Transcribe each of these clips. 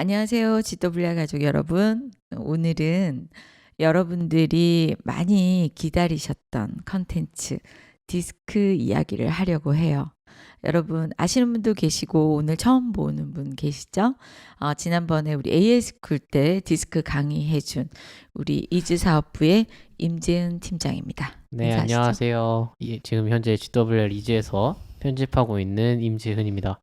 안녕하세요. GWR 가족 여러분. 오늘은 여러분들이 많이 기다리셨던 컨텐츠 디스크 이야기를 하려고 해요. 여러분 아시는 분도 계시고 오늘 처음 보는 분 계시죠? 지난번에 우리 AS쿨 때 디스크 강의해준 우리 이즈사업부의 임재은 팀장입니다. 네, 인사하시죠. 안녕하세요. 지금 현재 GWR 리즈에서 편집하고 있는 임지훈입니다.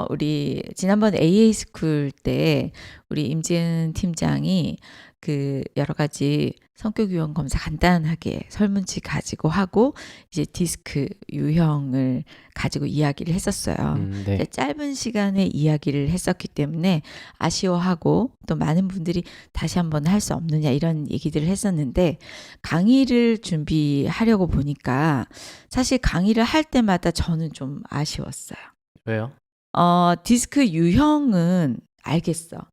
우리 지난번 AA스쿨 때 우리 임지은 팀장이 그 여러 가지 성격 유형 검사 간단하게 설문지 가지고 하고 이제 디스크 유형을 가지고 이야기를 했었어요. 네. 짧은 시간에 이야기를 했었기 때문에 아쉬워하고 또 많은 분들이 다시 한번 할 수 없느냐 이런 얘기들을 했었는데 강의를 준비하려고 보니까 사실 강의를 할 때마다 저는 좀 아쉬웠어요. 왜요? 디스크 유형은 알겠어.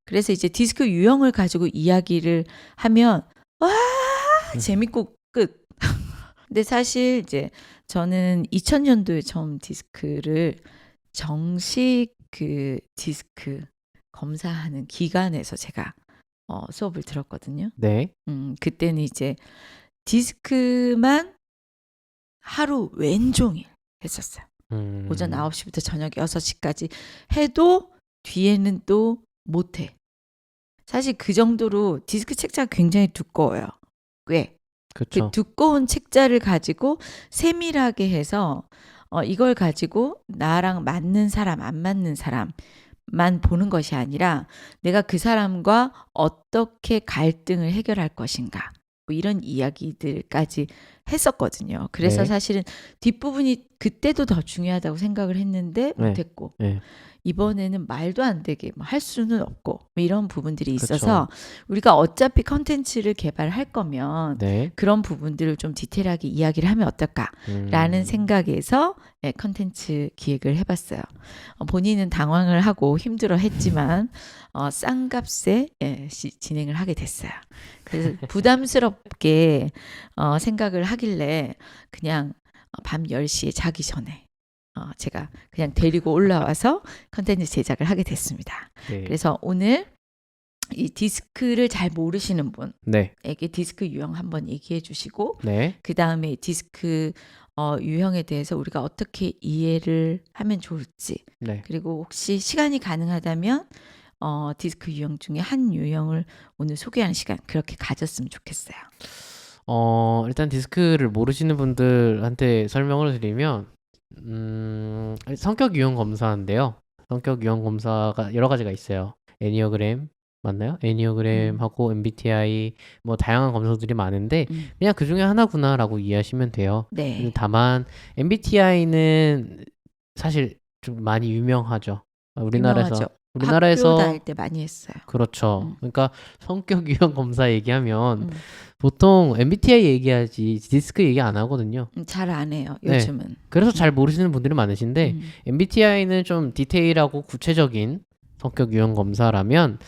그래서 이제 디스크 유형을 가지고 이야기를 하면 와 재밌고 끝. 근데 사실 이제 저는 2000년도에 처음 디스크를 정식 그 디스크 검사하는 기관에서 제가 수업을 들었거든요. 네. 그때는 이제 디스크만 하루 왼종일 했었어요. 오전 9시부터 저녁 6시까지 해도 뒤에는 또 못해. 사실 그 정도로 디스크 책자가 굉장히 두꺼워요. 꽤. 그 그쵸. 두꺼운 책자를 가지고 세밀하게 해서 이걸 가지고 나랑 맞는 사람, 안 맞는 사람만 보는 것이 아니라 내가 그 사람과 어떻게 갈등을 해결할 것인가. 뭐 이런 이야기들까지 했었거든요. 그래서 네. 사실은 뒷부분이 그때도 더 중요하다고 생각을 했는데 네. 못했고 네. 이번에는 말도 안 되게 뭐 할 수는 없고 뭐 이런 부분들이 그쵸. 있어서 우리가 어차피 컨텐츠를 개발할 거면 네. 그런 부분들을 좀 디테일하게 이야기를 하면 어떨까라는 생각에서 컨텐츠 기획을 해봤어요. 본인은 당황을 하고 힘들어 했지만 싼 값에 진행을 하게 됐어요. 그래서 부담스럽게 생각을 하길래 그냥 밤 10시에 자기 전에 제가 그냥 데리고 올라와서 컨텐츠 제작을 하게 됐습니다. 네. 그래서 오늘 이 디스크를 잘 모르시는 네. 분에게 디스크 유형 한번 얘기해 주시고 네. 그 다음에 디스크 유형에 대해서 우리가 어떻게 이해를 하면 좋을지 네. 그리고 혹시 시간이 가능하다면 디스크 유형 중에 한 유형을 오늘 소개하는 시간 그렇게 가졌으면 좋겠어요. 일단 디스크를 모르시는 분들한테 설명을 드리면 성격 유형 검사인데요. 성격 유형 검사가 여러 가지가 있어요. 애니어그램 맞나요? 애니어그램하고 MBTI 뭐 다양한 검사들이 많은데 그냥 그 중에 하나구나라고 이해하시면 돼요. 네. 다만 MBTI는 사실 좀 많이 유명하죠. 유명하죠. 우리나라에서 학교 다닐 때 많이 했어요. 그렇죠. 그러니까 성격 유형 검사 얘기하면 보통 MBTI 얘기하지 디스크 얘기 안 하거든요. 잘 안 해요. 네. 요즘은. 그래서 잘 모르시는 분들이 많으신데 MBTI는 좀 디테일하고 구체적인 성격 유형 검사라면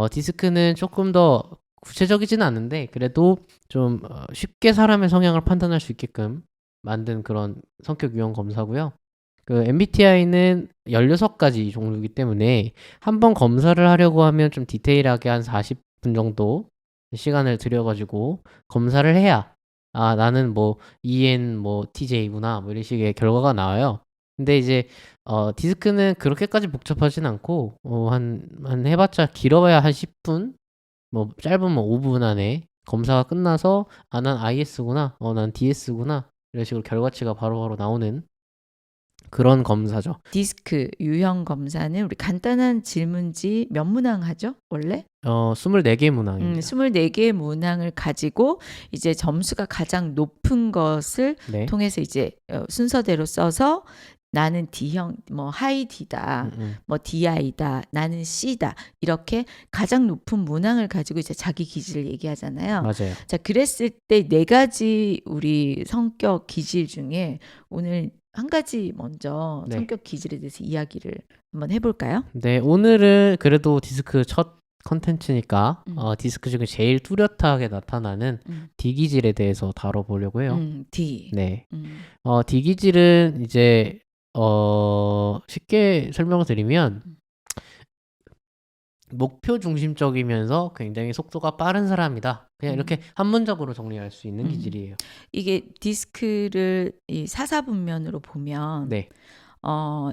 디스크는 조금 더 구체적이진 않은데 그래도 좀 쉽게 사람의 성향을 판단할 수 있게끔 만든 그런 성격 유형 검사고요. 그 MBTI는 16가지 종류이기 때문에 한번 검사를 하려고 하면 좀 디테일하게 한 40분 정도 시간을 들여가지고 검사를 해야 나는 뭐 EN 뭐 TJ구나 뭐 이런 식의 결과가 나와요. 근데 이제 디스크는 그렇게까지 복잡하진 않고 한 해봤자 길어야 한 10분 뭐 짧으면 5분 안에 검사가 끝나서 난 IS구나 난 DS구나 이런 식으로 결과치가 바로바로 나오는 그런 검사죠. 디스크 유형 검사는 우리 간단한 질문지 몇 문항 하죠? 원래? 24개 문항입니다. 24개의 문항을 가지고 이제 점수가 가장 높은 것을 네. 통해서 이제 순서대로 써서 나는 D형, 뭐 하이 D다, 뭐 DI다, 나는 C다 이렇게 가장 높은 문항을 가지고 이제 자기 기질을 얘기하잖아요. 맞아요. 자, 그랬을 때 4가지 우리 성격 기질 중에 오늘 한 가지 먼저 네. 성격 기질에 대해서 이야기를 한번 해볼까요? 네, 오늘은 그래도 디스크 첫 컨텐츠니까 디스크 중에 제일 뚜렷하게 나타나는 D 기질에 대해서 다뤄보려고 해요. D. 네. D 기질은 이제, 쉽게 설명을 드리면, 목표 중심적이면서 굉장히 속도가 빠른 사람이다. 그냥 이렇게 한문적으로 정리할 수 있는 음. 기질이에요. 이게 디스크를 이 사사분면으로 보면 네.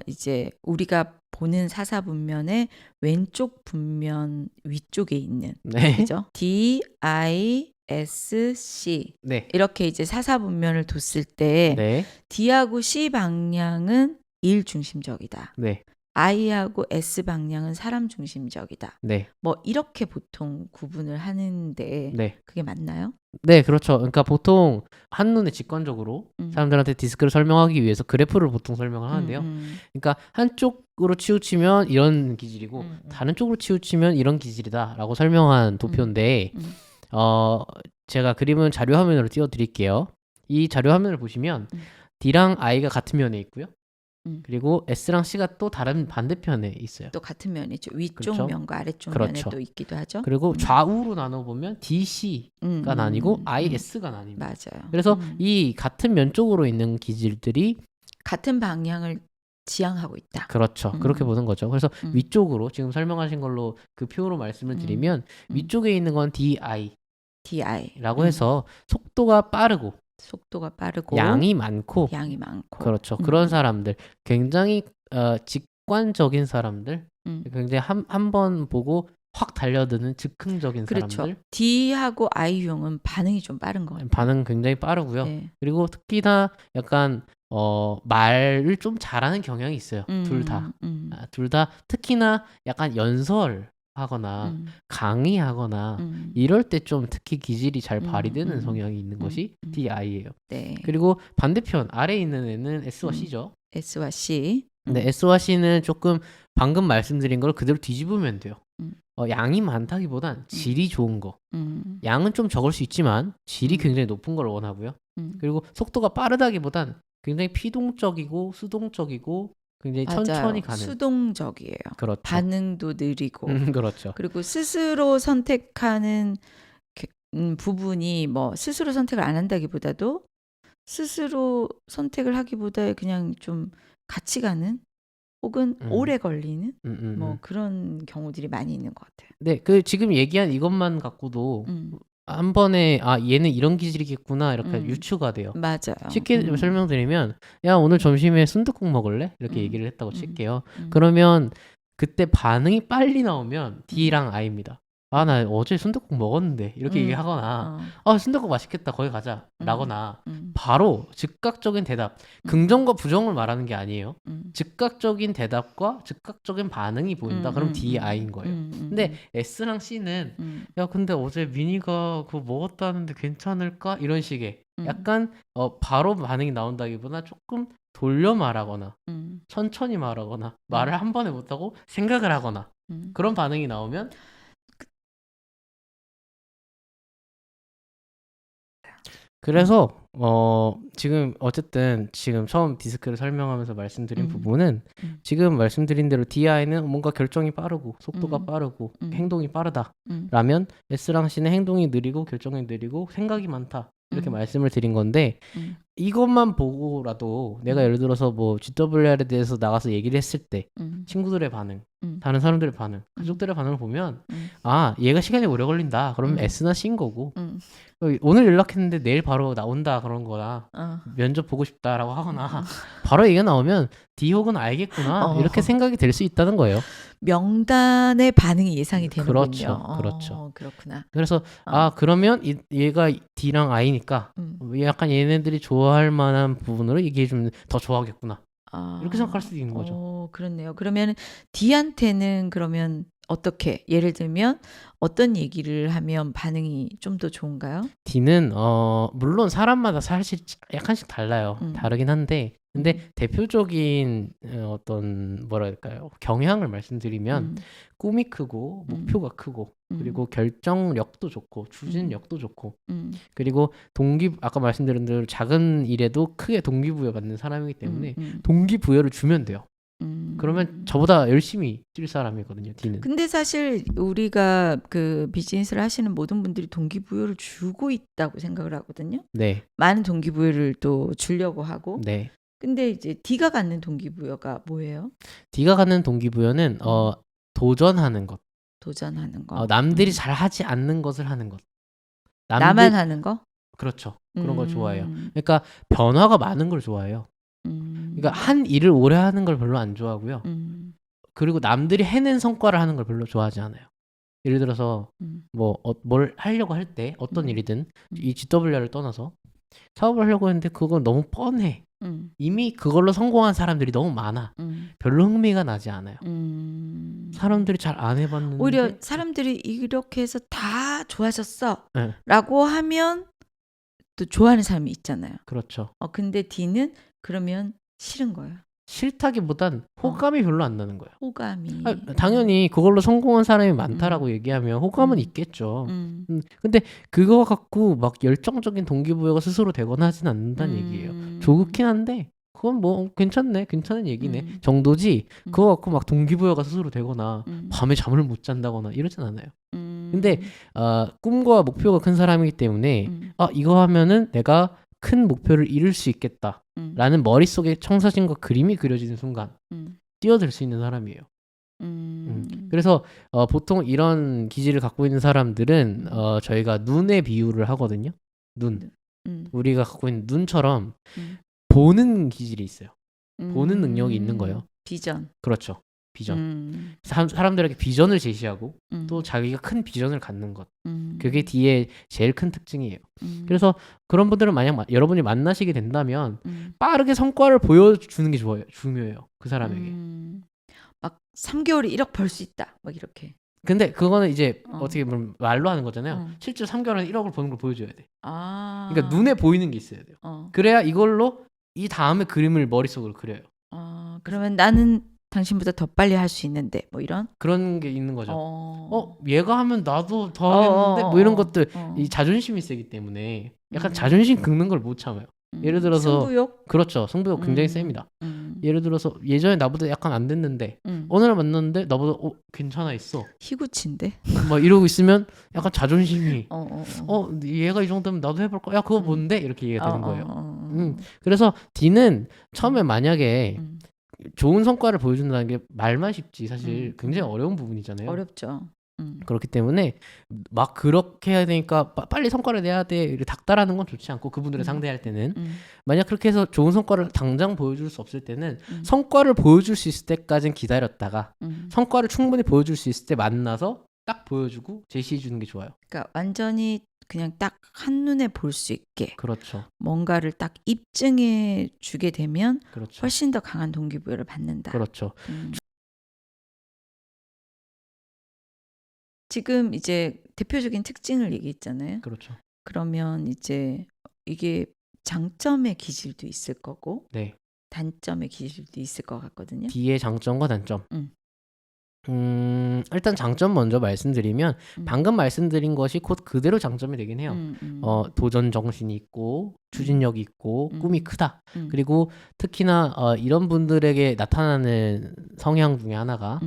이제 우리가 보는 사사분면의 왼쪽 분면 위쪽에 있는 네. 그죠? D, I, S, C 네. 이렇게 이제 사사분면을 뒀을 때 네. D하고 C 방향은 일 중심적이다. 네. I하고 S 방향은 사람 중심적이다. 네. 뭐 이렇게 보통 구분을 하는데 네. 그게 맞나요? 네, 그렇죠. 그러니까 보통 한눈에 직관적으로 음. 사람들한테 디스크를 설명하기 위해서 그래프를 보통 설명을 하는데요. 그러니까 한쪽으로 치우치면 이런 기질이고 다른 쪽으로 치우치면 이런 기질이다라고 설명한 도표인데 제가 그림은 자료 화면으로 띄워드릴게요. 이 자료 화면을 보시면 D랑 I가 같은 면에 있고요. 그리고 S랑 C가 또 다른 반대편에 있어요. 또 같은 면이죠. 위쪽 그렇죠? 면과 아래쪽 그렇죠. 면에 또 있기도 하죠. 그리고 좌우로 나눠보면 DC가 나뉘고 IS가 나뉩니다. 맞아요. 그래서 이 같은 면 쪽으로 있는 기질들이 같은 방향을 지향하고 있다. 그렇죠. 그렇게 보는 거죠. 그래서 위쪽으로 지금 설명하신 걸로 그 표로 말씀을 드리면 위쪽에 있는 건 DI라고 DI. 해서 속도가 빠르고 양이 많고 그렇죠. 그런 사람들 굉장히 직관적인 사람들 굉장히 한 번 보고 확 달려드는 즉흥적인 그렇죠. 사람들 D하고 I용은 반응이 좀 빠른 것 같아요. 반응 굉장히 빠르고요. 네. 그리고 특히나 약간 말을 좀 잘하는 경향이 있어요. 둘 다. 둘 다 특히나 약간 연설하거나 강의하거나 이럴 때 좀 특히 기질이 잘 발휘되는 성향이 있는 것이 DI예요. 네. 그리고 반대편 아래에 있는 애는 S와 C죠. S와 C. 근데 S와 C는 조금 방금 말씀드린 걸 그대로 뒤집으면 돼요. 양이 많다기보단 질이 좋은 거. 양은 좀 적을 수 있지만 질이 굉장히 높은 걸 원하고요. 그리고 속도가 빠르다기보단 굉장히 피동적이고 수동적이고 굉장히 맞아요. 천천히 가는. 수동적이에요. 그렇죠. 반응도 느리고. 그렇죠. 그리고 스스로 선택하는 부분이 뭐 스스로 선택을 안 한다기보다도 스스로 선택을 하기보다 그냥 좀 같이 가는 혹은 오래 걸리는 뭐 그런 경우들이 많이 있는 것 같아요. 네, 그 지금 얘기한 이것만 갖고도 한 번에 얘는 이런 기질이겠구나 이렇게 유추가 돼요. 맞아요. 쉽게 설명드리면 야 오늘 점심에 순댓국 먹을래? 이렇게 얘기를 했다고 칠게요. 그러면 그때 반응이 빨리 나오면 D랑 I입니다. 아, 나 어제 순댓국 먹었는데 이렇게 얘기하거나 순댓국 맛있겠다 거기 가자 라거나 바로 즉각적인 대답 긍정과 부정을 말하는 게 아니에요. 즉각적인 대답과 즉각적인 반응이 보인다. 그럼 DI인 거예요. 근데 S랑 C는 야 근데 어제 미니가 그거 먹었다는데 괜찮을까? 이런 식의 약간 바로 반응이 나온다기보다 조금 돌려 말하거나 천천히 말하거나 말을 한 번에 못하고 생각을 하거나 그런 반응이 나오면 그래서 지금 어쨌든 지금 처음 디스크를 설명하면서 말씀드린 부분은 지금 말씀드린 대로 DI는 뭔가 결정이 빠르고 속도가 빠르고 행동이 빠르다라면 S랑 C는 행동이 느리고 결정이 느리고 생각이 많다 이렇게 말씀을 드린 건데 이것만 보고라도 내가 예를 들어서 뭐 GWR에 대해서 나가서 얘기를 했을 때 친구들의 반응 다른 사람들의 반응 가족들의 반응을 보면 아 얘가 시간이 오래 걸린다 그러면 S나 C인 거고 오늘 연락했는데 내일 바로 나온다 그런 거나 면접 보고 싶다라고 하거나 바로 얘기가 나오면 D 혹은 I겠구나 이렇게 생각이 될 수 있다는 거예요. 명단의 반응이 예상이 되는군요. 그렇죠. 그렇구나. 그래서 그러면 얘가 D랑 I니까 약간 얘네들이 좋아할 만한 부분으로 얘기해 주면 더 좋아하겠구나. 이렇게 생각할 수도 있는 거죠. 그렇네요. 그러면 D한테는 그러면 어떻게 예를 들면 어떤 얘기를 하면 반응이 좀 더 좋은가요? D는 물론 사람마다 사실 약간씩 달라요. 다르긴 한데 근데 대표적인 어떤 뭐랄까요 경향을 말씀드리면 꿈이 크고 목표가 크고 그리고 결정력도 좋고 추진력도 좋고 그리고 아까 말씀드린 대로 작은 일에도 크게 동기부여 받는 사람이기 때문에 동기부여를 주면 돼요. 그러면 저보다 열심히 뛸 사람이거든요. D는. 근데 사실 우리가 그 비즈니스를 하시는 모든 분들이 동기부여를 주고 있다고 생각을 하거든요. 네. 많은 동기부여를 또 주려고 하고. 네. 근데 이제 D가 갖는 동기부여가 뭐예요? D가 갖는 동기부여는 도전하는 것. 도전하는 거. 남들이 잘 하지 않는 것을 하는 것. 나만 하는 거? 그렇죠. 그런 걸 좋아해요. 음. 그러니까 변화가 많은 걸 좋아해요. 그러니까 한 일을 오래 하는 걸 별로 안 좋아하고요. 그리고 남들이 해낸 성과를 하는 걸 별로 좋아하지 않아요. 예를 들어서 뭘 하려고 할 때 어떤 일이든 이 GWR을 떠나서 사업을 하려고 했는데 그건 너무 뻔해. 이미 그걸로 성공한 사람들이 너무 많아. 별로 흥미가 나지 않아요. 사람들이 잘 안 해봤는데 오히려 사람들이 이렇게 해서 다 좋아졌어 네. 라고 하면 또 좋아하는 사람이 있잖아요. 그렇죠. 근데 D는 그러면 싫은 거예요. 싫다기보단 호감이 별로 안 나는 거예요. 호감이. 당연히 그걸로 성공한 사람이 많다라고 얘기하면 호감은 있겠죠. 근데 그거 갖고 막 열정적인 동기부여가 스스로 되거나 하진 않는다는 얘기예요. 조급긴 한데 그건 뭐 괜찮네, 괜찮은 얘기네 정도지. 그거 갖고 막 동기부여가 스스로 되거나 밤에 잠을 못 잔다거나 이러진 않아요. 근데 꿈과 목표가 큰 사람이기 때문에 이거 하면은 내가 큰 목표를 이룰 수 있겠다라는 머릿속에 청사진과 그림이 그려지는 순간 뛰어들 수 있는 사람이에요. 그래서 보통 이런 기질을 갖고 있는 사람들은 저희가 눈에 비유를 하거든요. 눈. 우리가 갖고 있는 눈처럼 보는 기질이 있어요. 보는 능력이 있는 거예요. 비전. 그렇죠. 비전. 사람들에게 비전을 제시하고 또 자기가 큰 비전을 갖는 것. 그게 D의 제일 큰 특징이에요. 그래서 그런 분들은 만약 여러분이 만나시게 된다면 빠르게 성과를 보여주는 게 중요해요. 그 사람에게. 막 3개월에 1억 벌 수 있다. 막 이렇게. 근데 그거는 이제 어떻게 보면 말로 하는 거잖아요. 실제로 3개월 안에 1억을 버는 걸 보여줘야 돼. 그러니까 눈에 보이는 게 있어야 돼요. 그래야 이걸로 이 다음에 그림을 머릿속으로 그려요. 그러면 나는 당신보다 더 빨리 할 수 있는데 뭐 이런? 그런 게 있는 거죠. 얘가 하면 나도 더 하겠는데 뭐 이런 것들. 이 자존심이 세기 때문에 약간 자존심 긁는 걸 못 참아요. 예를 들어서 승부욕? 그렇죠. 승부욕 굉장히 셉니다. 예를 들어서 예전에 나보다 약간 안 됐는데 어느 날 만났는데 나보다 괜찮아 있어. 희구치인데? 막 이러고 있으면 약간 자존심이 얘가 이 정도면 나도 해볼까? 야 그거 뭔데? 이렇게 얘기가 되는 거예요. 그래서 D는 처음에 만약에 좋은 성과를 보여준다는 게 말만 쉽지 사실 굉장히 어려운 부분이잖아요. 어렵죠. 그렇기 때문에 막 그렇게 해야 되니까 빨리 성과를 내야 돼 이렇게 닥달하는 건 좋지 않고 그분들을 상대할 때는 만약 그렇게 해서 좋은 성과를 당장 보여줄 수 없을 때는 성과를 보여줄 수 있을 때까지는 기다렸다가 성과를 충분히 보여줄 수 있을 때 만나서 딱 보여주고 제시해 주는 게 좋아요. 그러니까 완전히 그냥 딱 한눈에 볼 수 있게 그렇죠. 뭔가를 딱 입증해 주게 되면 그렇죠. 훨씬 더 강한 동기부여를 받는다. 그렇죠. 지금 이제 대표적인 특징을 얘기했잖아요. 그렇죠. 그러면 이제 이게 장점의 기질도 있을 거고 네. 단점의 기질도 있을 것 같거든요. D의 장점과 단점. 일단 장점 먼저 말씀드리면 방금 말씀드린 것이 곧 그대로 장점이 되긴 해요. 도전 정신이 있고 추진력이 있고 꿈이 크다. 그리고 특히나 이런 분들에게 나타나는 성향 중에 하나가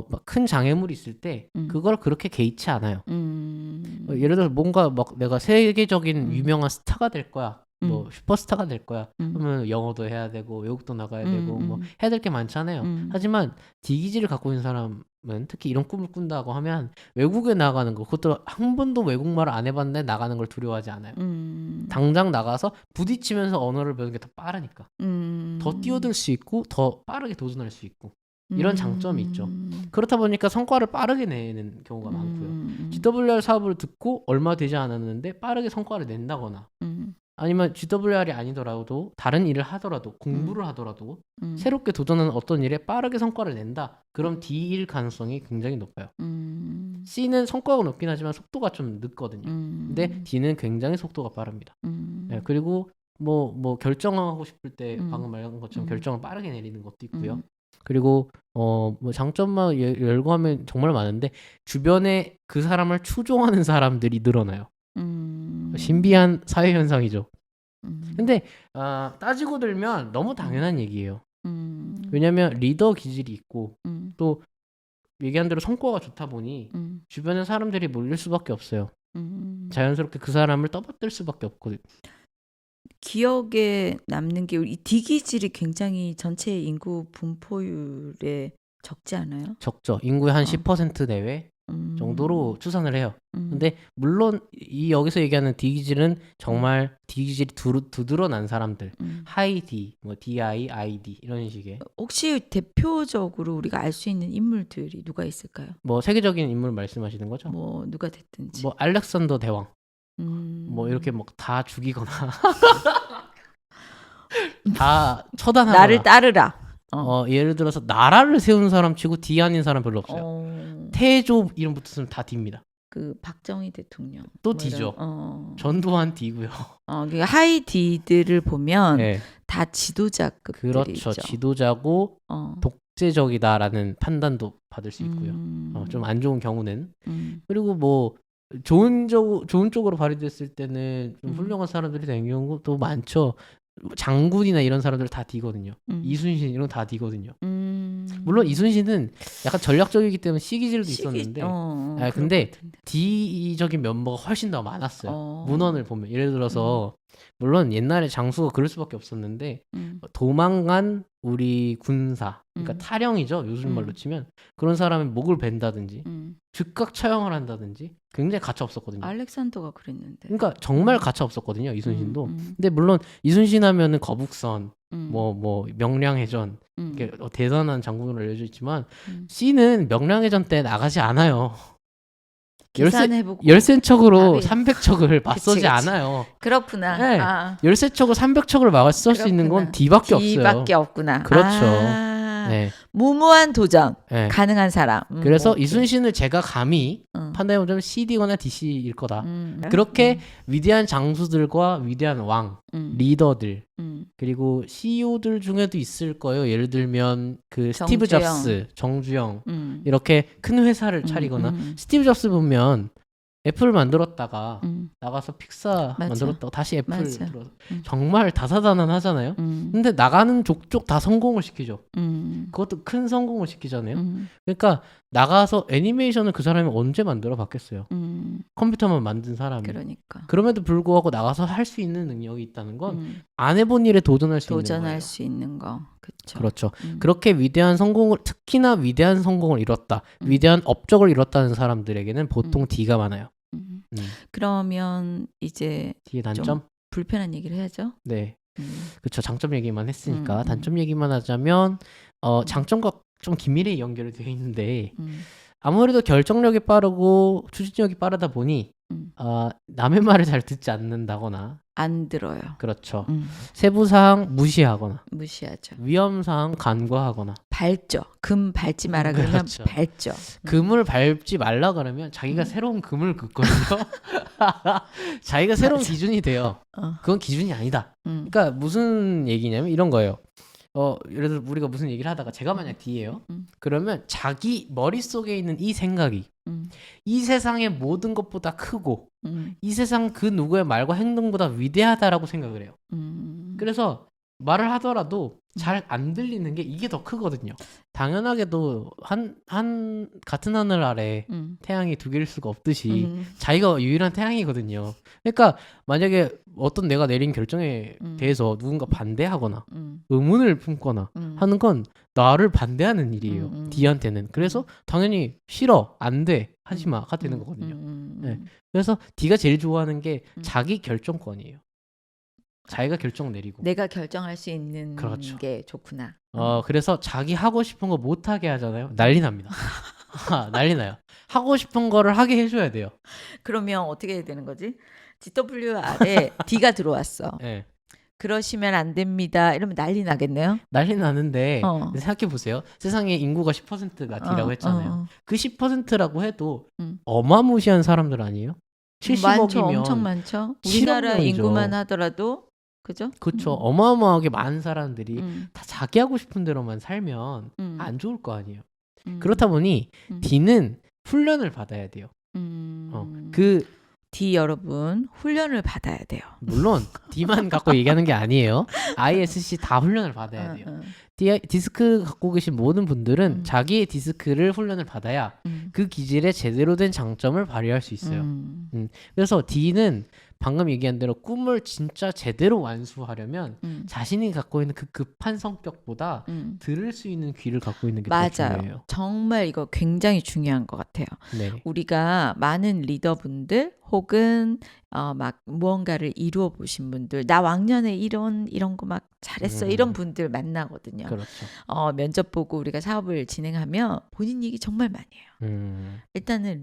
막큰 장애물이 있을 때 그걸 그렇게 개의치 않아요. 예를 들어서 뭔가 막 내가 세계적인 유명한 스타가 될 거야. 뭐 슈퍼스타가 될 거야. 그러면 영어도 해야 되고 외국도 나가야 되고 뭐 해야 될 게 많잖아요. 하지만 D기질을 갖고 있는 사람은 특히 이런 꿈을 꾼다고 하면 외국에 나가는 거 그것도 한 번도 외국말을 안 해봤는데 나가는 걸 두려워하지 않아요. 당장 나가서 부딪히면서 언어를 배우는 게 더 빠르니까 더 뛰어들 수 있고 더 빠르게 도전할 수 있고 이런 장점이 있죠. 그렇다 보니까 성과를 빠르게 내는 경우가 많고요. GWR 사업을 듣고 얼마 되지 않았는데 빠르게 성과를 낸다거나 아니면 GWR이 아니더라도 다른 일을 하더라도 공부를 하더라도 새롭게 도전하는 어떤 일에 빠르게 성과를 낸다. 그럼 D일 가능성이 굉장히 높아요. C는 성과가 높긴 하지만 속도가 좀 늦거든요. 근데 D는 굉장히 속도가 빠릅니다. 네, 그리고 뭐 결정하고 싶을 때 방금 말한 것처럼 결정을 빠르게 내리는 것도 있고요. 그리고 뭐 장점만 열거하면 정말 많은데 주변에 그 사람을 추종하는 사람들이 늘어나요. 신비한 사회 현상이죠. 근데 따지고 들면 너무 당연한 얘기예요. 왜냐하면 리더 기질이 있고 또 얘기한 대로 성과가 좋다 보니 주변에 사람들이 몰릴 수밖에 없어요. 자연스럽게 그 사람을 떠받들 수밖에 없거든요. 기억에 남는 게 이 D 기질이 굉장히 전체 인구 분포율에 적지 않아요? 적죠. 인구의 한 어. 10% 내외 정도로 추산을 해요. 음. 근데 물론 이 여기서 얘기하는 D기질은 정말 D기질이 두드러난 사람들, 하이 D, 뭐 DI, ID 이런 식의 혹시 대표적으로 우리가 알 수 있는 인물들이 누가 있을까요? 뭐 세계적인 인물 말씀하시는 거죠? 뭐 누가 됐든지. 뭐 알렉산더 대왕, 음. 뭐 이렇게 뭐 다 죽이거나 다 처단하거나. 나를 따르라. 예를 들어서 나라를 세운 사람 치고 D 아닌 사람 별로 없어요. 태조 이름 붙으면 다 D입니다. 그 박정희 대통령 또 뭐 D죠. 이런, 전두환 D고요. 그 하이 D들을 보면 네, 다 지도자급들이 그렇죠. 있죠. 지도자고 어. 독재적이다라는 판단도 받을 수 있고요. 좀 안 좋은 경우는 그리고 뭐 좋은 쪽으로 발휘됐을 때는 좀 훌륭한 사람들이 된 경우도 많죠. 장군이나 이런 사람들 다 D거든요. 이순신 이런 거 다 D거든요. 물론 이순신은 약간 전략적이기 때문에 C기질도 있었는데 근데 D적인 면모가 훨씬 더 많았어요. 문헌을 보면 예를 들어서 물론 옛날에 장수가 그럴 수밖에 없었는데 도망간 우리 군사 그러니까 탈영이죠. 요즘 말로 치면 그런 사람의 목을 벤다든지 즉각 처형을 한다든지 굉장히 가차 없었거든요. 알렉산더가 그랬는데. 그러니까 정말 가차 없었거든요. 이순신도. 근데 물론 이순신 하면은 거북선 뭐 명량해전 이렇게 대단한 장군으로 알려져 있지만 C는 명량해전 때 나가지 않아요. 계산해보고 열세척으로 답이- 300척을 맞서지 그치. 않아요. 그렇구나. 네. 아, 열세척을 300척을 맞설 수 있는 건 그렇구나. D밖에 없어요. D밖에 없구나. 그렇죠. 아, 네. 무모한 도전 네. 가능한 사람. 그래서 오케이. 이순신을 제가 감히 응. 판단해보자면 CD거나 DC일 거다. 그렇게 위대한 장수들과 위대한 왕, 리더들 그리고 CEO들 중에도 있을 거예요. 예를 들면 그 스티브 정주영. 잡스, 정주영 이렇게 큰 회사를 차리거나 음. 스티브 잡스 보면 애플 만들었다가 나가서 픽사 맞아. 만들었다가 다시 애플 맞아. 들어서 정말 다사다난하잖아요. 근데 나가는 족족 다 성공을 시키죠. 그것도 큰 성공을 시키잖아요. 그러니까 나가서 애니메이션을 그 사람이 언제 만들어 봤겠어요. 컴퓨터만 만든 사람이. 그러니까 그럼에도 불구하고 나가서 할 수 있는 능력이 있다는 건 안 해본 일에 도전할 수 있는 거예요. 도전할 수 있는 거. 그렇죠. 그렇죠. 그렇게 위대한 성공을 특히나 위대한 성공을 이뤘다. 위대한 업적을 이뤘다는 사람들에게는 보통 D가 많아요. 그러면 이제 D의 단점? 불편한 얘기를 해야죠. 네. 그렇죠. 장점 얘기만 했으니까 음. 단점 얘기만 하자면 장점과 좀 긴밀히 연결이 되어 있는데 음. 아무래도 결정력이 빠르고 추진력이 빠르다 보니 남의 말을 잘 듣지 않는다거나 안 들어요. 그렇죠. 세부사항 무시하거나 무시하죠. 위험사항 간과하거나 밟죠. 금 밟지 마라 그러면 그렇죠. 밟죠. 금을 밟지 말라 그러면 자기가 새로운 금을 긋거든요. 자기가 새로운 맞아. 기준이 돼요. 그건 기준이 아니다. 그러니까 무슨 얘기냐면 이런 거예요. 예를 들어 우리가 무슨 얘기를 하다가 제가 만약 D예요. 그러면 자기 머릿속에 있는 이 생각이 이 세상의 모든 것보다 크고 이 세상 그 누구의 말과 행동보다 위대하다라고 생각을 해요. 그래서 말을 하더라도 잘 안 들리는 게 이게 더 크거든요. 당연하게도 같은 하늘 아래 태양이 두 개일 수가 없듯이 자기가 유일한 태양이거든요. 그러니까 만약에 어떤 내가 내린 결정에 대해서 누군가 반대하거나 의문을 품거나 하는 건 나를 반대하는 일이에요. D한테는. 그래서 당연히 싫어, 안 돼, 하지 마가 되는 거거든요. 네. 그래서 D가 제일 좋아하는 게 자기 결정권이에요. 자기가 결정 내리고 내가 결정할 수 있는 그렇죠. 게 좋구나. 그래서 자기 하고 싶은 거 못하게 하잖아요. 난리 납니다. 난리 나요. 하고 싶은 거를 하게 해줘야 돼요. 그러면 어떻게 해야 되는 거지? GWR에 D가 들어왔어. 네. 그러시면 안 됩니다. 이러면 난리 나겠네요. 난리 나는데 생각해 보세요. 세상에 인구가 10%가 D라고 했잖아요. 그 10%라고 해도 어마무시한 사람들 아니에요? 70억이면 많죠. 엄청 많죠. 우리나라 7억 명이죠. 인구만 하더라도 그죠? 그렇죠. 어마어마하게 많은 사람들이 다 자기 하고 싶은 대로만 살면 안 좋을 거 아니에요. 그렇다 보니 D는 훈련을 받아야 돼요. 그 D 여러분 훈련을 받아야 돼요. 물론 D만 갖고 얘기하는 게 아니에요. ISC 다 훈련을 받아야 돼요. 디스크 갖고 계신 모든 분들은 자기의 디스크를 훈련을 받아야 그 기질에 제대로 된 장점을 발휘할 수 있어요. 그래서 D는 방금 얘기한 대로 꿈을 진짜 제대로 완수하려면 음, 자신이 갖고 있는 그 급한 성격보다 들을 수 있는 귀를 갖고 있는 게 더 맞아요. 중요해요. 정말 이거 굉장히 중요한 것 같아요. 네. 우리가 많은 리더분들 혹은 막 무언가를 이루어 보신 분들, 나 왕년에 이런 거 막 잘했어 이런 분들 만나거든요. 그렇죠. 면접 보고 우리가 사업을 진행하면 본인 얘기 정말 많이 해요. 음, 일단은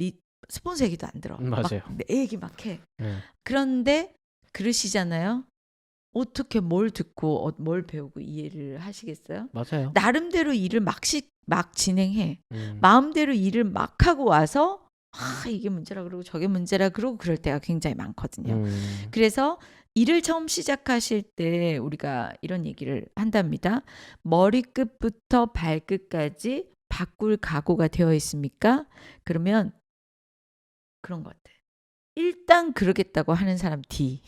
스폰서 얘기도 안 들어. 맞아요. 막 내 얘기 막 해. 네. 그런데 그러시잖아요. 어떻게 뭘 듣고 뭘 배우고 이해를 하시겠어요? 맞아요. 나름대로 일을 막 진행해. 음, 마음대로 일을 막 하고 와서 이게 문제라 그러고 저게 문제라 그러고 그럴 때가 굉장히 많거든요. 그래서 일을 처음 시작하실 때 우리가 이런 얘기를 한답니다. 머리끝부터 발끝까지 바꿀 각오가 되어 있습니까? 그러면 그런 것 같아. 일단 그러겠다고 하는 사람 D.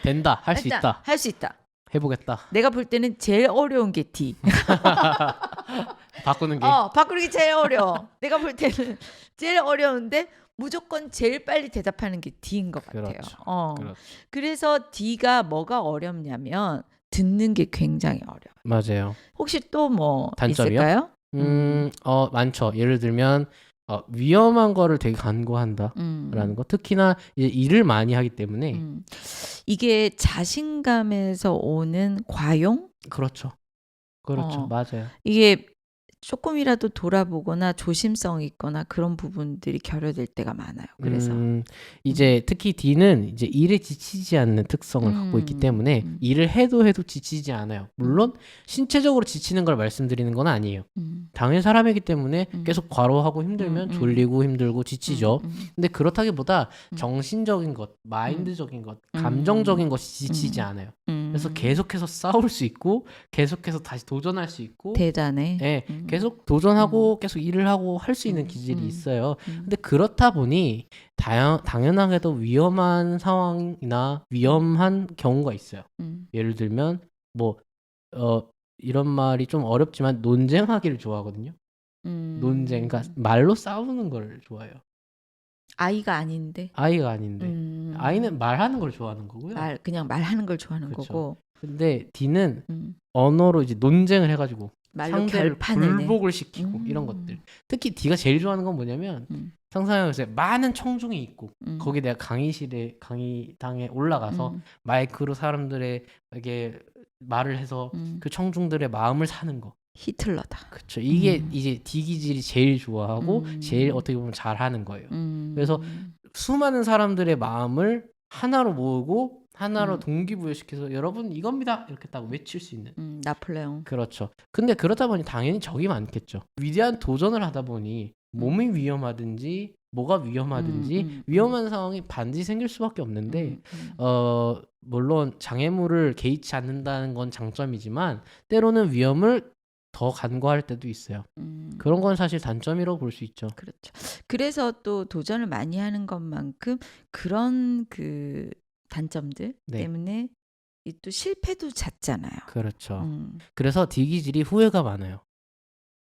된다. 할 수 일단 있다. 할 수 있다. 해보겠다. 내가 볼 때는 제일 어려운 게 D. 바꾸는 게. 바꾸는 게 제일 어려워. 내가 볼 때는 제일 어려운데 무조건 제일 빨리 대답하는 게 D인 것 같아요. 그렇죠. 그렇죠. 그래서 D가 뭐가 어렵냐면 듣는 게 굉장히 어려워요. 맞아요. 혹시 또 뭐 단점이요? 있을까요? 많죠. 예를 들면 위험한 거를 되게 간과한다라는 거. 특히나 이제 일을 많이 하기 때문에 이게 자신감에서 오는 과용? 그렇죠. 그렇죠. 맞아요. 이게 조금이라도 돌아보거나 조심성 있거나 그런 부분들이 결여될 때가 많아요. 그래서 이제 특히 D는 이제 일에 지치지 않는 특성을 갖고 있기 때문에 일을 해도 지치지 않아요. 물론 신체적으로 지치는 걸 말씀드리는 건 아니에요. 당연히 사람이기 때문에 계속 과로하고 힘들면 졸리고 힘들고 지치죠. 근데 그렇다기보다 정신적인 것, 마인드적인 것, 감정적인 것이 지치지 않아요. 그래서 계속해서 싸울 수 있고 계속해서 다시 도전할 수 있고 대단해. 네, 계속 도전하고 계속 일을 하고 할 수 있는 기질이 있어요. 근데 그렇다 보니 당연하게도 위험한 상황이나 위험한 경우가 있어요. 예를 들면 뭐 이런 말이 좀 어렵지만 논쟁하기를 좋아하거든요. 논쟁, 그러니까 말로 싸우는 걸 좋아해요. 아이가 아닌데. 아이가 아닌데. 아이는 말하는 걸 좋아하는 거고요. 그냥 말하는 걸 좋아하는 그쵸. 거고. 근데 D는 언어로 이제 논쟁을 해가지고 말로 상대를 결판을 내. 굴복을 시키고 이런 것들. 특히 D가 제일 좋아하는 건 뭐냐면 상상해보세요. 많은 청중이 있고 거기 내가 강의당에 올라가서 마이크로 사람들에게 말을 해서 그 청중들의 마음을 사는 거. 히틀러다. 그렇죠. 이게 이제 D 기질이 제일 좋아하고 제일 어떻게 보면 잘하는 거예요. 그래서 수많은 사람들의 마음을 하나로 모으고 하나로 동기부여시켜서 여러분 이겁니다 이렇게 딱 외칠 수 있는 나폴레옹. 그렇죠. 근데 그러다 보니 당연히 적이 많겠죠. 위대한 도전을 하다 보니 몸이 위험하든지 뭐가 위험하든지 위험한 상황이 반드시 생길 수밖에 없는데 물론 장애물을 개의치 않는다는 건 장점이지만 때로는 위험을 더 간과할 때도 있어요. 그런 건 사실 단점이라고 볼 수 있죠. 그렇죠. 그래서 또 도전을 많이 하는 것만큼 그런 그 단점들 네. 때문에 또 실패도 잦잖아요. 그렇죠. 그래서 D 기질이 후회가 많아요.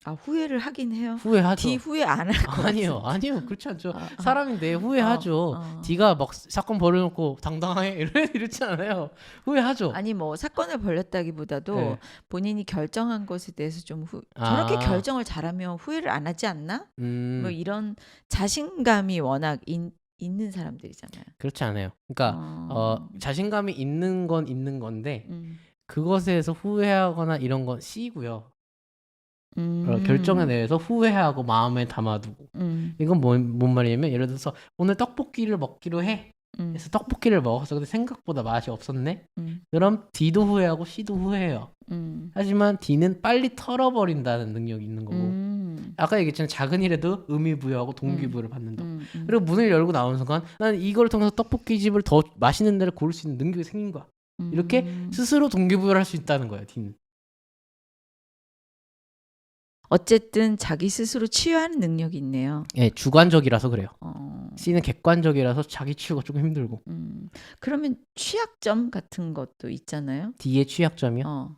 후회를 하긴 해요. 후회하죠. D 후회 안 할 것 아니요, 같은데. 아니요, 그렇지 않죠. 사람인데 후회하죠. D가 막 사건 벌여놓고 당당해 이렇지 않아요. 후회하죠. 아니 뭐 사건을 벌였다기보다도 네. 본인이 결정한 것에 대해서 좀 저렇게 결정을 잘하면 후회를 안 하지 않나? 뭐 이런 자신감이 워낙 있는 사람들이잖아요. 그렇지 않아요. 그러니까 자신감이 있는 건 있는 건데 그것에 대해서 후회하거나 이런 건 C고요. 결정에 대해서 후회하고 마음에 담아두고 이건 뭔 말이냐면 예를 들어서 오늘 떡볶이를 먹기로 해. 그래서 떡볶이를 먹었어. 근데 생각보다 맛이 없었네. 그럼 D도 후회하고 C도 후회해요. 하지만 D는 빨리 털어버린다는 능력이 있는 거고 아까 얘기했잖아요. 작은 일에도 의미부여하고 동기부여를 받는다. 그리고 문을 열고 나오는 순간 난 이걸 통해서 떡볶이 집을 더 맛있는 데를 고를 수 있는 능력이 생긴 거야. 이렇게 스스로 동기부여를 할 수 있다는 거예요. D는. 어쨌든 자기 스스로 치유하는 능력이 있네요. 예, 주관적이라서 그래요. C는 객관적이라서 자기 치유가 조금 힘들고. 그러면 취약점 같은 것도 있잖아요. D의 취약점이요?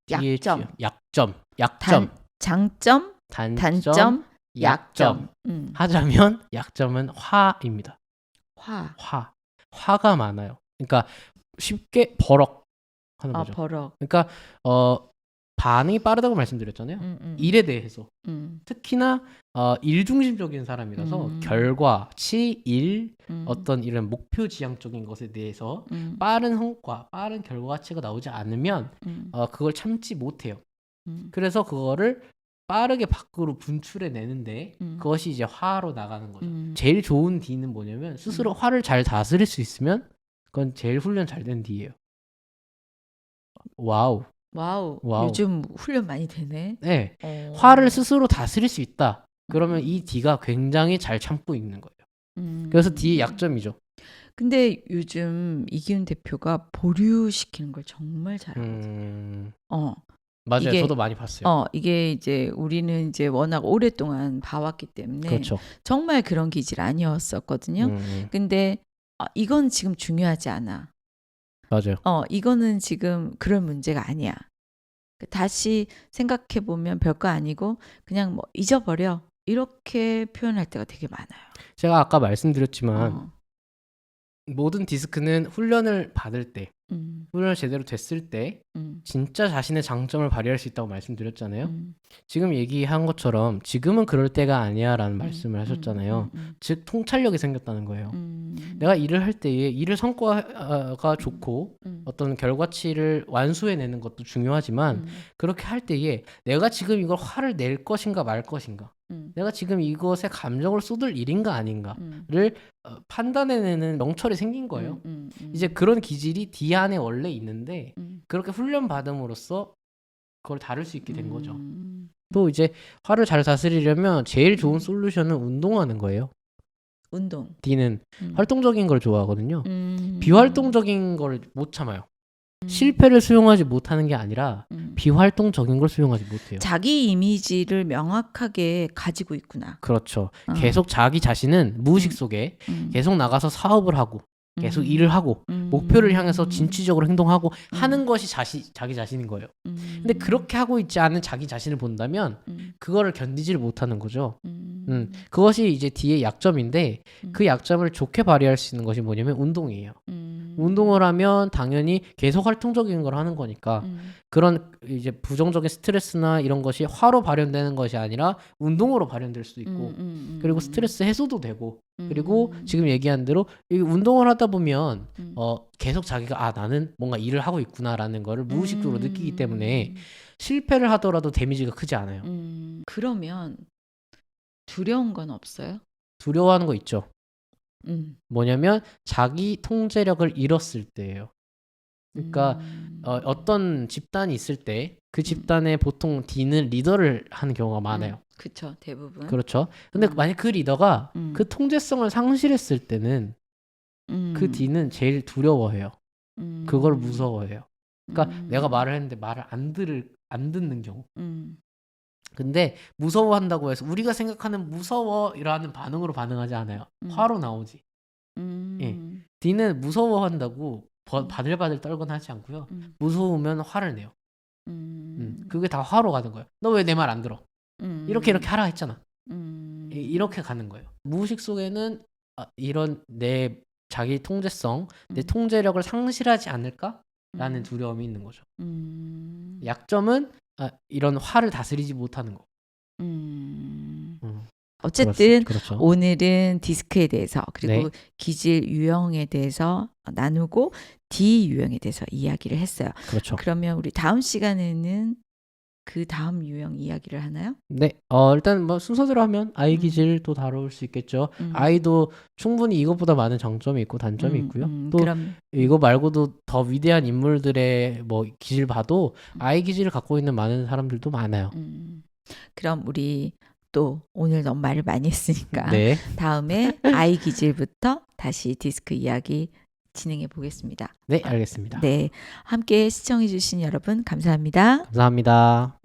D의 약점. 약점. 장점, 단점, 약점. 하자면 약점은 화입니다. 화. 화가 많아요. 그러니까 쉽게 버럭 하는 거죠. 버럭. 그러니까 반응이 빠르다고 말씀드렸잖아요. 일에 대해서 특히나 일중심적인 사람이라서 결과치, 일, 어떤 이런 목표 지향적인 것에 대해서 빠른 성과, 빠른 결과치가 나오지 않으면 그걸 참지 못해요. 그래서 그거를 빠르게 밖으로 분출해 내는데 그것이 이제 화로 나가는 거죠. 제일 좋은 D는 뭐냐면 스스로 화를 잘 다스릴 수 있으면 그건 제일 훈련 잘 된 D예요. 와우. 와우. 와우. 요즘 훈련 많이 되네. 네. 화를 스스로 다스릴 수 있다. 그러면 이 D가 굉장히 잘 참고 있는 거예요. 그래서 D의 약점이죠. 근데 요즘 이기훈 대표가 보류시키는 걸 정말 잘하거든요. 맞아요. 이게, 저도 많이 봤어요. 이게 이제 우리는 이제 워낙 오랫동안 봐왔기 때문에 그렇죠. 정말 그런 기질 아니었었거든요. 근데 이건 지금 중요하지 않아. 맞아요. 이거는 지금 그럴 문제가 아니야. 다시 생각해 보면 별거 아니고 그냥 뭐 잊어버려. 이렇게 표현할 때가 되게 많아요. 제가 아까 말씀드렸지만 모든 디스크는 훈련을 받을 때, 훈련을 제대로 됐을 때 진짜 자신의 장점을 발휘할 수 있다고 말씀드렸잖아요. 지금 얘기한 것처럼 지금은 그럴 때가 아니야 라는 말씀을 하셨잖아요. 즉 통찰력이 생겼다는 거예요. 내가 일을 할 때에 일을 성과가 좋고 어떤 결과치를 완수해내는 것도 중요하지만 그렇게 할 때에 내가 지금 이걸 화를 낼 것인가 말 것인가, 내가 지금 이것에 감정을 쏟을 일인가 아닌가를 판단해내는 명철이 생긴 거예요. 이제 그런 기질이 D 안에 원래 있는데 그렇게 훈련 받음으로써 그걸 다룰 수 있게 된 거죠. 또 이제 화를 잘 다스리려면 제일 좋은 솔루션은 운동하는 거예요. 운동. D는 활동적인 걸 좋아하거든요. 비활동적인 걸 못 참아요. 실패를 수용하지 못하는 게 아니라 비활동적인 걸 수용하지 못해요. 자기 이미지를 명확하게 가지고 있구나. 그렇죠. 계속 자기 자신은 무의식 속에 계속 나가서 사업을 하고 계속 일을 하고 목표를 향해서 진취적으로 행동하고 하는 것이 자기 자신인 거예요. 근데 그렇게 하고 있지 않은 자기 자신을 본다면 그거를 견디지를 못하는 거죠. 그것이 이제 D의 약점인데 그 약점을 좋게 발휘할 수 있는 것이 뭐냐면 운동이에요. 운동을 하면 당연히 계속 활동적인 걸 하는 거니까 그런 이제 부정적인 스트레스나 이런 것이 화로 발현되는 것이 아니라 운동으로 발현될 수도 있고 그리고 스트레스 해소도 되고 그리고 지금 얘기한 대로 이 운동을 하다 보면 계속 자기가 나는 뭔가 일을 하고 있구나라는 거를 무의식적으로 느끼기 때문에 실패를 하더라도 데미지가 크지 않아요. 그러면 두려운 건 없어요? 두려워하는 거 있죠. 뭐냐면 자기 통제력을 잃었을 때예요. 그러니까 어떤 집단이 있을 때 그 집단의 보통 D는 리더를 하는 경우가 많아요. 그렇죠. 대부분. 그렇죠. 근데 만약 그 리더가 그 통제성을 상실했을 때는 그 D는 제일 두려워해요. 그걸 무서워해요. 그러니까 내가 말을 했는데 말을 안 듣는 경우. 근데 무서워한다고 해서 우리가 생각하는 무서워라는 반응으로 반응하지 않아요. 화로 나오지. 예. D는 무서워한다고 바들바들 떨거나 하지 않고요. 무서우면 화를 내요. 그게 다 화로 가는 거예요. 너 왜 내 말 안 들어? 이렇게 하라 했잖아. 이렇게 가는 거예요. 무의식 속에는 이런 내 자기 통제성, 내 통제력을 상실하지 않을까라는 두려움이 있는 거죠. 약점은 이런 화를 다스리지 못하는 거. 어쨌든 그렇죠. 오늘은 디스크에 대해서 그리고 네. 기질 유형에 대해서 나누고 D 유형에 대해서 이야기를 했어요. 그렇죠. 그러면 우리 다음 시간에는 그 다음 유형 이야기를 하나요? 네. 일단 뭐 순서대로 하면 아이 기질도 다룰 수 있겠죠. 아이도 충분히 이것보다 많은 장점이 있고 단점이 있고요. 또 그럼 이거 말고도 더 위대한 인물들의 뭐 기질 봐도 아이 기질을 갖고 있는 많은 사람들도 많아요. 그럼 우리 또 오늘 너무 말을 많이 했으니까 네. 다음에 아이 기질부터 다시 디스크 이야기 진행해 보겠습니다. 네, 알겠습니다. 네, 함께 시청해 주신 여러분 감사합니다. 감사합니다.